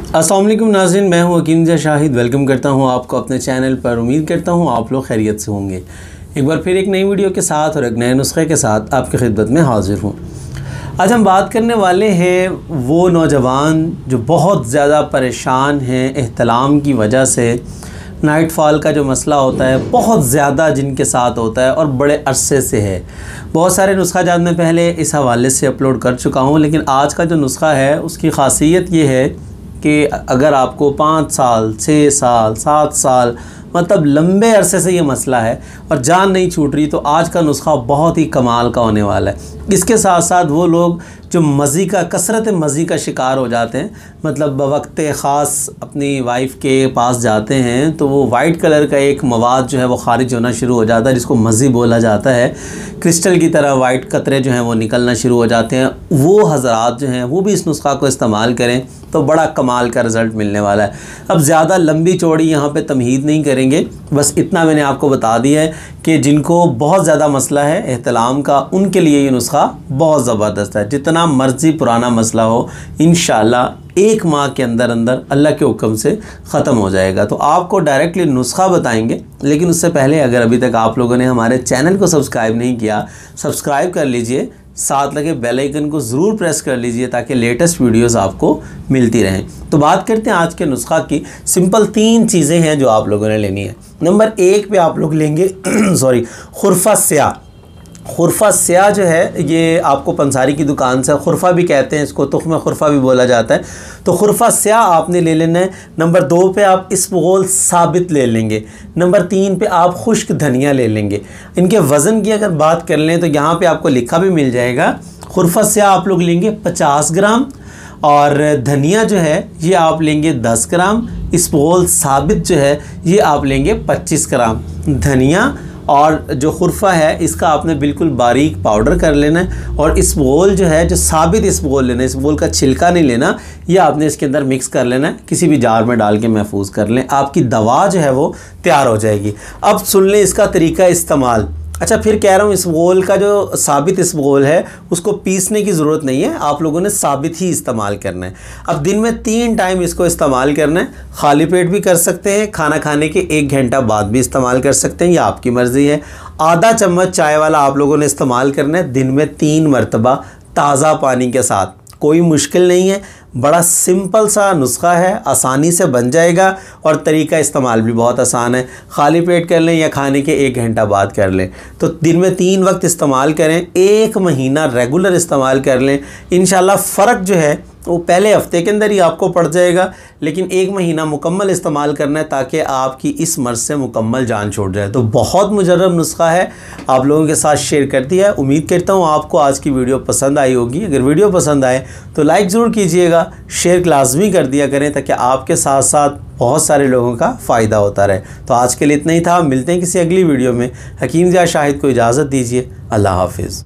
अस्सलाम वालेकुम नाज़रीन, मैं हूं हकीम ज़ा शाहिद। वेलकम करता हूं आपको अपने चैनल पर। उम्मीद करता हूं आप लोग खैरियत से होंगे। एक बार फिर एक नई वीडियो के साथ और एक नए नुस्खे के साथ आपकी खिदमत में हाज़िर हूं। आज हम बात करने वाले हैं वो नौजवान जो बहुत ज़्यादा परेशान हैं एहतलाम की वजह से। नाइट फॉल का जो मसला होता है बहुत ज़्यादा जिनके साथ होता है और बड़े अरसे से है। बहुत सारे नुस्खा जात मैं पहले इस हवाले से अपलोड कर चुका हूँ, लेकिन आज का जो नुस्खा है उसकी ख़ासियत ये है कि अगर आपको 5 साल, 6 साल, 7 साल मतलब लंबे अरसे से ये मसला है और जान नहीं छूट रही, तो आज का नुस्खा बहुत ही कमाल का होने वाला है। इसके साथ साथ वो लोग जो मज़ी का कसरत मज़ी का शिकार हो जाते हैं, मतलब बवक्त ख़ास अपनी वाइफ के पास जाते हैं तो वो वाइट कलर का एक मवाद जो है वो ख़ारिज होना शुरू हो जाता है, जिसको मज़ी बोला जाता है। क्रिस्टल की तरह वाइट कतरे जो हैं वो निकलना शुरू हो जाते हैं। वो हज़रात जो हैं वो भी इस नुस्खा को इस्तेमाल करें तो बड़ा कमाल का रिज़ल्ट मिलने वाला है। अब ज़्यादा लंबी चौड़ी यहाँ पे तमहीद नहीं करेंगे, बस इतना मैंने आपको बता दिया है कि जिनको बहुत ज़्यादा मसला है एहतलाम का, उनके लिए ये नुस्खा बहुत ज़बरदस्त है। जितना मर्ज़ी पुराना मसला हो, इंशाअल्लाह 1 माह के अंदर अंदर अल्लाह के हुक्म से ख़त्म हो जाएगा। तो आपको डायरेक्टली नुस्खा बताएंगे, लेकिन उससे पहले अगर अभी तक आप लोगों ने हमारे चैनल को सब्सक्राइब नहीं किया, सब्सक्राइब कर लीजिए, साथ लगे बेल आइकन को ज़रूर प्रेस कर लीजिए ताकि लेटेस्ट वीडियोस आपको मिलती रहें। तो बात करते हैं आज के नुस्खा की। सिंपल 3 चीज़ें हैं जो आप लोगों ने लेनी है। नंबर 1 पे आप लोग लेंगे खुरफा स्याह। खुरफा स्याह जो है ये आपको पंसारी की दुकान से, खुरफा भी कहते हैं इसको, तुख्म खुरफा भी बोला जाता है। तो खुरफा स्याह आपने ले लेना है। नंबर 2 पे आप इसबगोल साबित ले लेंगे। नंबर 3 पे आप खुश्क धनिया ले लेंगे। इनके वज़न की अगर बात कर लें तो यहाँ पे आपको लिखा भी मिल जाएगा। खुरफा स्याह आप लोग लेंगे 50 ग्राम और धनिया जो है ये आप लेंगे 10 ग्राम। इसबगोल साबित जो है ये आप लेंगे 25 ग्राम। धनिया और जो खुरफा है इसका आपने बिल्कुल बारीक पाउडर कर लेना है। और इसबगोल जो है, जो साबित इसबगोल लेना है, इसबगोल का छिलका नहीं लेना, ये आपने इसके अंदर मिक्स कर लेना है। किसी भी जार में डाल के महफूज कर लें, आपकी दवा जो है वो तैयार हो जाएगी। अब सुन लें इसका तरीका इस्तेमाल। अच्छा, फिर कह रहा हूँ इसबगोल का जो साबित इसबगोल है उसको पीसने की ज़रूरत नहीं है, आप लोगों ने साबित ही इस्तेमाल करना है। अब दिन में 3 टाइम इसको इस्तेमाल करना है। खाली पेट भी कर सकते हैं, खाना खाने के 1 घंटा बाद भी इस्तेमाल कर सकते हैं, यह आपकी मर्ज़ी है। आधा चम्मच चाय वाला आप लोगों ने इस्तेमाल करना है दिन में 3 मरतबा ताज़ा पानी के साथ। कोई मुश्किल नहीं है, बड़ा सिंपल सा नुस्खा है, आसानी से बन जाएगा और तरीका इस्तेमाल भी बहुत आसान है। खाली पेट कर लें या खाने के 1 घंटा बाद कर लें। तो दिन में 3 वक्त इस्तेमाल करें, 1 महीना रेगुलर इस्तेमाल कर लें। इंशाल्लाह फ़र्क जो है वो पहले हफ्ते के अंदर ही आपको पड़ जाएगा, लेकिन 1 महीना मुकम्मल इस्तेमाल करना है ताकि आपकी इस मर्ज़ से मुकम्मल जान छोड़ जाए। तो बहुत मुजर्रब नुस्खा है, आप लोगों के साथ शेयर कर दिया है। उम्मीद करता हूँ आपको आज की वीडियो पसंद आई होगी। अगर वीडियो पसंद आए तो लाइक ज़रूर कीजिएगा, शेयर लाज़मी कर दिया करें ताकि आपके साथ साथ बहुत सारे लोगों का फ़ायदा होता रहे। तो आज के लिए इतना ही था, मिलते हैं किसी अगली वीडियो में। हकीम ज़ा शाहिद को इजाज़त दीजिए। अल्लाह हाफिज़।